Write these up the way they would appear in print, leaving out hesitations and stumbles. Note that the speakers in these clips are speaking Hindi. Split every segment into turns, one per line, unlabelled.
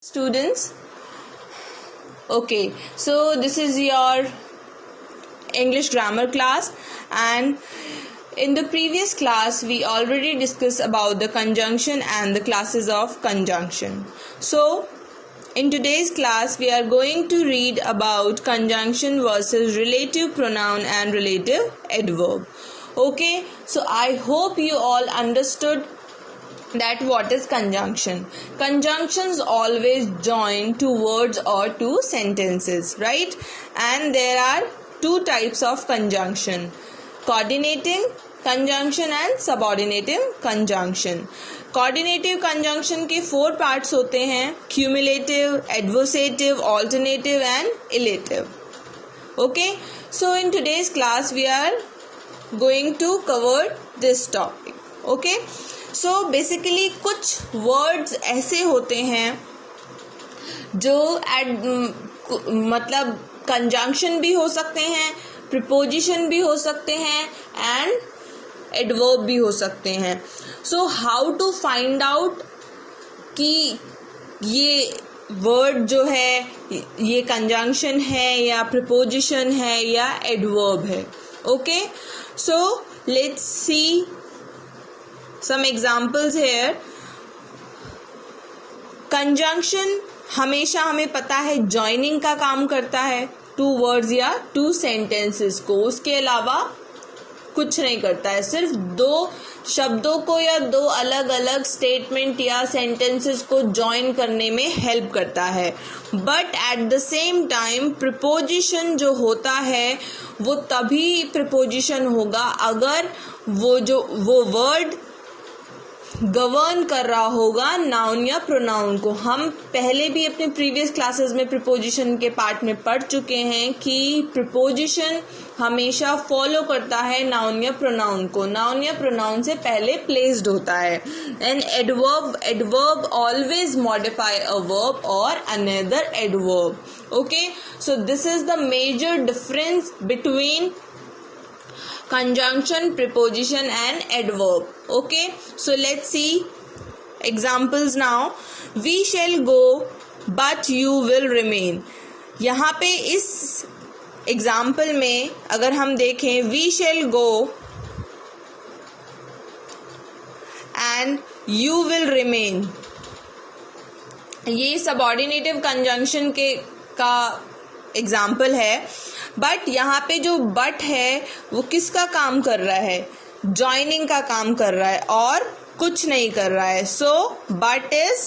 Students, okay, so this is your English grammar class, and in the previous class we already discussed about the conjunction and the classes of conjunction. So in today's class we are going to read about conjunction versus relative pronoun and relative adverb. Okay, so I hope you all understood that what is conjunction. Conjunctions always join two words or two sentences, right? And there are two types of conjunction: coordinating conjunction and subordinating conjunction. Coordinative conjunction के 4 पार्ट्स होते हैं: cumulative, adversative, alternative and illative. Okay, so in today's class we are going to cover this topic. Okay, so basically कुछ वर्ड्स ऐसे होते हैं जो मतलब कंजंक्शन भी हो सकते हैं, प्रीपोजिशन भी हो सकते हैं एंड एडवर्ब भी हो सकते हैं. So how to find out कि ये वर्ड जो है ये कंजंक्शन है या प्रीपोजिशन है या एडवर्ब है. Okay, so let's C some examples here. Conjunction हमेशा हमें पता है जॉइनिंग का काम करता है, 2 वर्ड्स या 2 सेंटेंसेस को, उसके अलावा कुछ नहीं करता है. सिर्फ 2 शब्दों को या 2 अलग अलग स्टेटमेंट या सेंटेंसेस को जॉइन करने में हेल्प करता है. But at the same time preposition जो होता है वो तभी प्रीपोजिशन होगा अगर वो वर्ड गवर्न कर रहा होगा नाउन या प्रोनाउन को. हम पहले भी अपने प्रीवियस क्लासेस में प्रीपोजिशन के पार्ट में पढ़ चुके हैं कि प्रीपोजिशन हमेशा फॉलो करता है नाउन या प्रोनाउन को, नाउन या प्रोनाउन से पहले प्लेस्ड होता है. And adverb always modify a verb और another adverb. Okay, so this is the major difference between conjunction, preposition and adverb. Okay, so let's see examples now. We shall go but you will remain. यहाँ पे इस एग्जाम्पल में अगर हम देखें we shall go and you will remain, ये सबऑर्डिनेटिव कंजंक्शन का एग्जाम्पल है. बट यहाँ पे जो बट है वो किसका काम कर रहा है? जॉइनिंग का काम कर रहा है और कुछ नहीं कर रहा है. So but is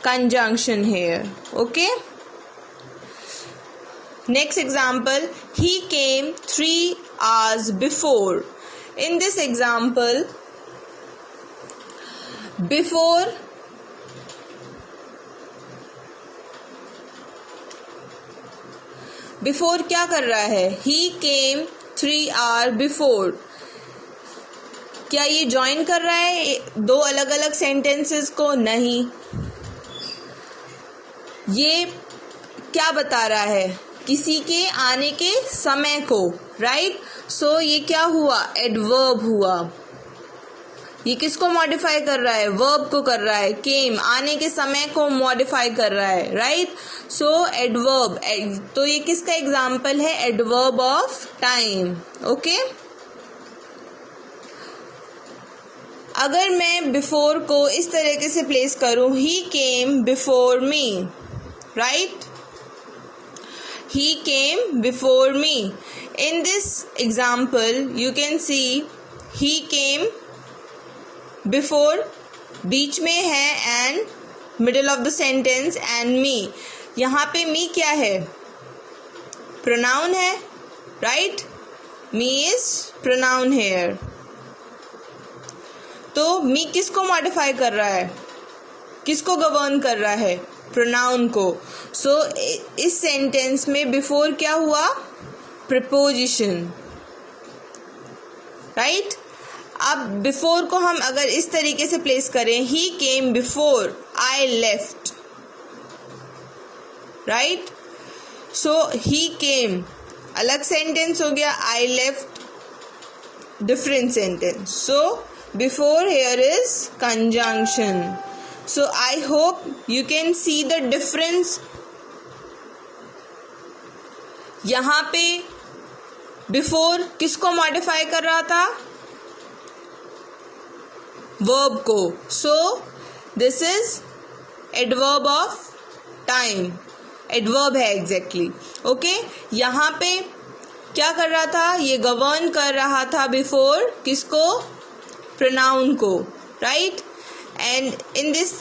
conjunction here. Okay, next example, he came 3 hours before. In this example before क्या कर रहा है? ही केम 3 hours बिफोर. क्या ये ज्वाइन कर रहा है 2 अलग अलग सेंटेंसेस को? नहीं. ये क्या बता रहा है? किसी के आने के समय को, राइट? सो ये क्या हुआ? एडवर्ब हुआ. ये किसको मॉडिफाई कर रहा है? वर्ब को कर रहा है. केम आने के समय को मॉडिफाई कर रहा है, राइट? सो एडवर्ब. तो ये किसका एग्जाम्पल है? Adverb of time. ओके, अगर मैं बिफोर को इस तरीके से प्लेस करूं, he came before me, right? He came before me. In this example you can see he came before बीच में है and middle of the sentence and me. यहाँ पे मी क्या है? प्रोनाउन है, right? Me is pronoun here. तो मी किसको मॉडिफाई कर रहा है? किसको गवर्न कर रहा है? प्रोनाउन को. सो इस सेंटेंस में बिफोर क्या हुआ? Preposition, right? अब बिफोर को हम अगर इस तरीके से प्लेस करें, he came before I left, right? So he came अलग सेंटेंस हो गया, I left different sentence. So before here is conjunction. So I hope you can see the difference. यहाँ पे बिफोर किसको मॉडिफाई कर रहा था? वर्ब को. सो this is adverb of time. Adverb है एग्जैक्टली. ओके, यहाँ पे क्या कर रहा था? ये गवर्न कर रहा था बिफोर किसको? प्रोनाउन को, right? And in this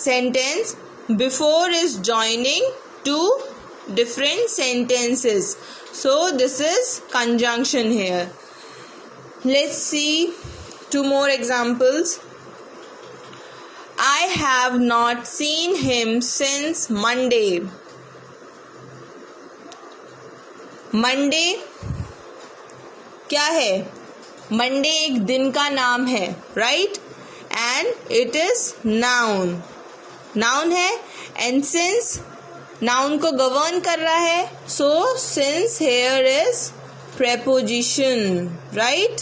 sentence before is joining two different sentences. So this is conjunction here. Let's see two more examples. I have not seen him since Monday. Monday क्या है? Monday एक दिन का नाम है, right? And it is noun. Noun है and since नाउन को गवर्न कर रहा है. So since here is preposition, right?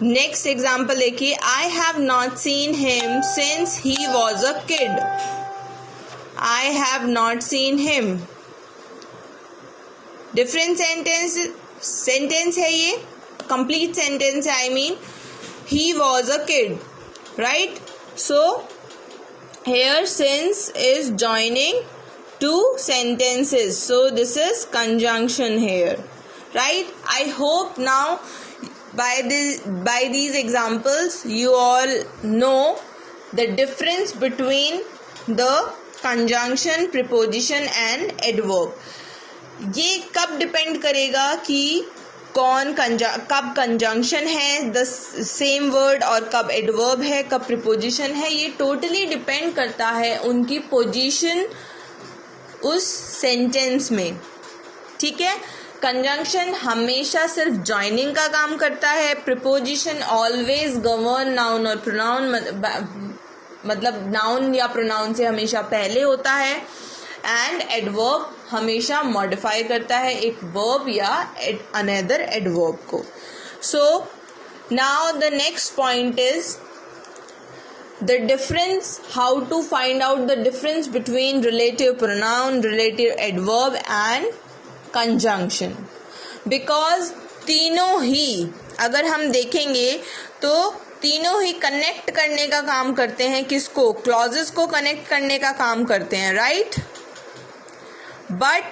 Next example देखिए. I have not seen him since he was a kid. I have not seen him. Different sentence है ये. कंप्लीट सेंटेंस है. I mean he was a kid, right? So here since is joining two sentences, so this is conjunction here, right? I hope now by these examples you all know the difference between the conjunction, preposition and adverb. ये कब डिपेंड करेगा कि कब कंजंक्शन है द सेम वर्ड और कब एडवर्ब है, कब प्रीपोजिशन है. ये टोटली डिपेंड करता है उनकी पोजीशन उस सेंटेंस में. ठीक है? कंजंक्शन हमेशा सिर्फ जॉइनिंग का काम करता है. प्रीपोजिशन ऑलवेज गवर्न नाउन और प्रोनाउन, मतलब नाउन या प्रोनाउन से हमेशा पहले होता है. एंड एडवर्ब हमेशा मॉडिफाई करता है एक वर्ब या अनदर एडवर्ब को. So now the next point is the difference, how to find out the difference between relative pronoun, relative adverb and conjunction. Because तीनों ही अगर हम देखेंगे तो तीनों ही कनेक्ट करने का काम करते हैं. किसको? क्लॉजेस को कनेक्ट करने का काम करते हैं, right? But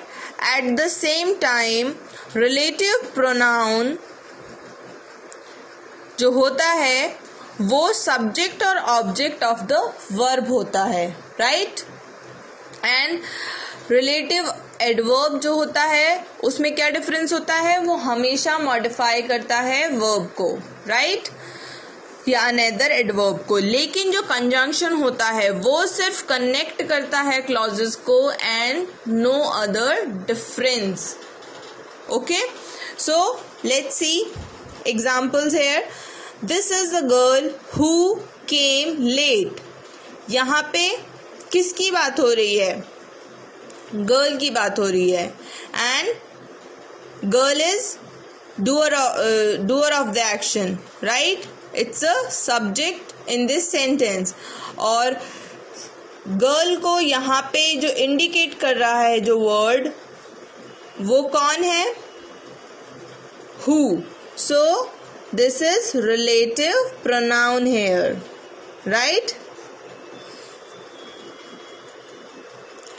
at the same time relative pronoun जो होता है वो सब्जेक्ट और ऑब्जेक्ट ऑफ द वर्ब होता है, राइट? एंड रिलेटिव एडवर्ब जो होता है उसमें क्या डिफरेंस होता है? वो हमेशा मॉडिफाई करता है वर्ब को, राइट? या अनदर एडवर्ब को. लेकिन जो कंजंक्शन होता है वो सिर्फ कनेक्ट करता है क्लॉजेस को and no other difference. Okay, so let's see examples here. This is the girl who came late. यहाँ पे किसकी बात हो रही है? गर्ल की बात हो रही है. And girl is doer of the action, right? It's a subject in this sentence. और गर्ल को यहाँ पे जो इंडिकेट कर रहा है जो वर्ड, वो कौन है? Who. So this is relative pronoun here, right?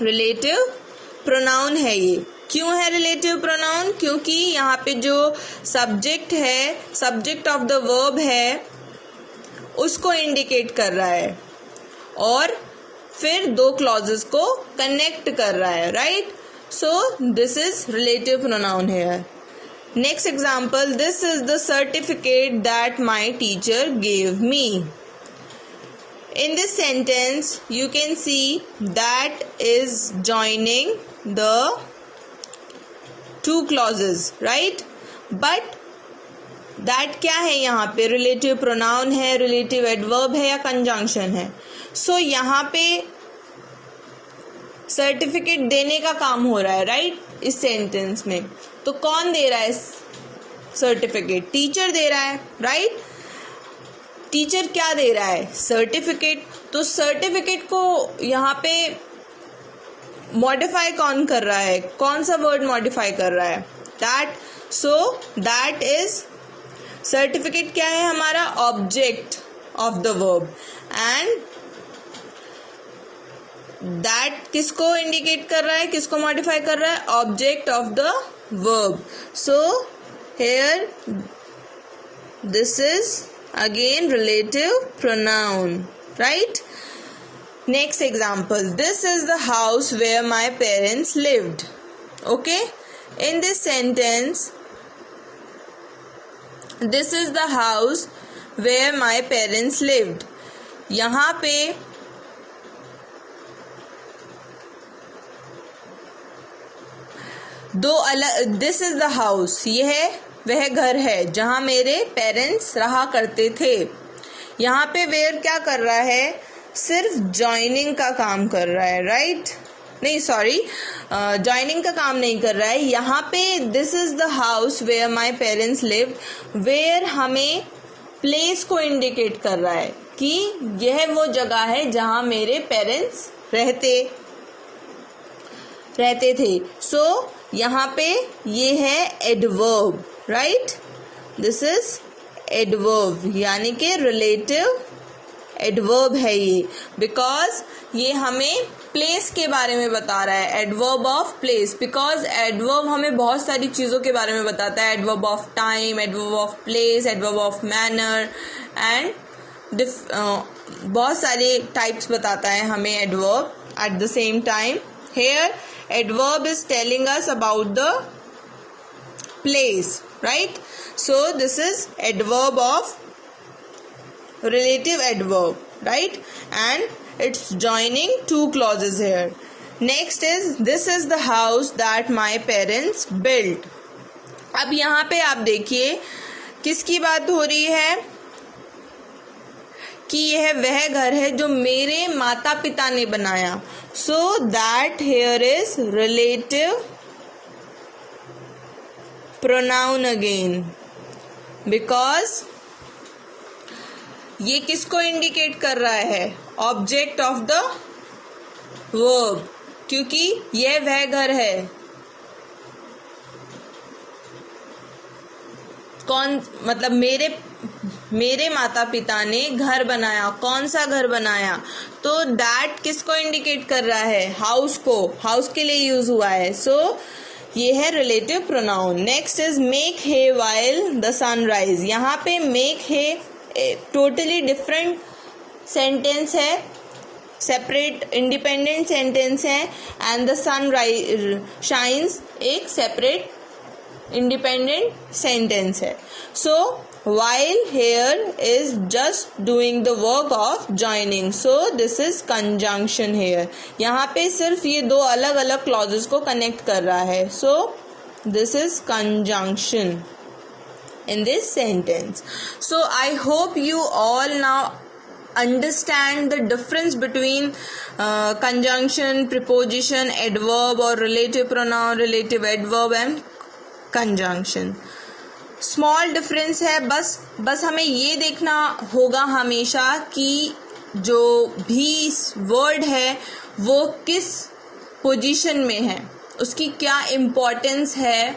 Relative pronoun है ये. क्यों है रिलेटिव प्रोनाउन? क्योंकि यहाँ पे जो सब्जेक्ट है, सब्जेक्ट ऑफ द वर्ब है, उसको इंडिकेट कर रहा है और फिर दो क्लॉजेस को कनेक्ट कर रहा है, right? So this is relative pronoun here. Next example. This is the certificate that my teacher gave me. In this sentence you can see that is joining the two clauses, right? But that क्या है यहाँ पे? रिलेटिव प्रोनाउन है, रिलेटिव एडवर्ब है या कंजंक्शन है? सो यहाँ पे सर्टिफिकेट देने का काम हो रहा है, राइट? इस सेंटेंस में तो कौन दे रहा है सर्टिफिकेट? टीचर दे रहा है, राइट? टीचर क्या दे रहा है, सर्टिफिकेट। तो सर्टिफिकेट को यहाँ पे मॉडिफाई कौन कर रहा है, कौन सा वर्ड मॉडिफाई कर रहा है, that. So that is certificate क्या है हमारा, object of the verb, and that किसको इंडिकेट कर रहा है, किसको मॉडिफाई कर रहा है, object of the verb. So here this is again relative pronoun, right? Next example, this is the house where my parents lived. Okay, in this sentence, this is the house where my parents lived. यहाँ पे दो अलग, this is the house, यह वह घर है जहाँ मेरे पेरेंट्स रहा करते थे। यहाँ पे वेयर क्या कर रहा है, सिर्फ जॉइनिंग का काम कर रहा है, राइट? नहीं सॉरी, जॉइनिंग का काम नहीं कर रहा है। यहाँ पे this is the house where my parents lived, where हमें प्लेस को इंडिकेट कर रहा है कि यह वो जगह है जहाँ मेरे पेरेंट्स रहते थे। सो यहाँ पे ये है adverb, right? This is adverb, यानी कि रिलेटिव एडवर्ब है ये, बिकॉज ये हमें प्लेस के बारे में बता रहा है, adverb of place. Because adverb हमें बहुत सारी चीज़ों के बारे में बताता है, adverb of time, adverb of place, adverb of manner, and बहुत सारे टाइप्स बताता है हमें adverb at the same time. Here adverb is telling us about the place, right? So this is adverb of relative adverb, right? And it's joining two clauses here. Next is this is the house that my parents built. अब यहाँ पे आप देखिए किसकी बात हो रही है कि यह वह घर है जो मेरे माता पिता ने बनाया। So that here is relative pronoun again, because ये किसको इंडिकेट कर रहा है, ऑब्जेक्ट ऑफ द वर्ब, क्योंकि यह वह घर है। कौन, मतलब मेरे माता पिता ने घर बनाया। कौन सा घर बनाया, तो दैट किसको इंडिकेट कर रहा है, हाउस को, हाउस के लिए यूज हुआ है। सो ये है relative pronoun. Next is make hay while the sunrise. यहाँ पे make hay totally different sentence है, सेपरेट इंडिपेंडेंट सेंटेंस है, एंड द सनराइज शाइन्स एक सेपरेट इंडिपेंडेंट सेंटेंस है। So while here is just doing the work of joining, so this is conjunction here. यहाँ पे सिर्फ ये दो अलग अलग clauses को connect कर रहा है, so this is conjunction in this sentence. So I hope you all now understand the difference between conjunction, preposition, adverb or relative pronoun, relative adverb and conjunction. Small difference है, बस हमें ये देखना होगा हमेशा कि जो भी वर्ड है वो किस पोजीशन में है, उसकी क्या इम्पोर्टेंस है,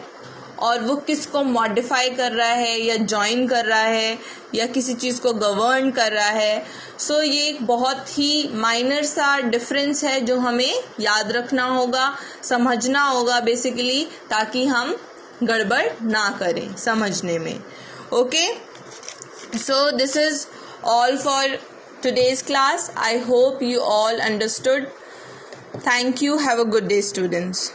और वो किसको मॉडिफाई कर रहा है या जॉइन कर रहा है या किसी चीज़ को गवर्न कर रहा है। सो ये एक बहुत ही माइनर सा डिफरेंस है जो हमें याद रखना होगा, समझना होगा बेसिकली, ताकि हम गड़बड़ ना करें समझने में। Okay, so this is all for today's class. I hope you all understood. Thank you. Have a good day, students.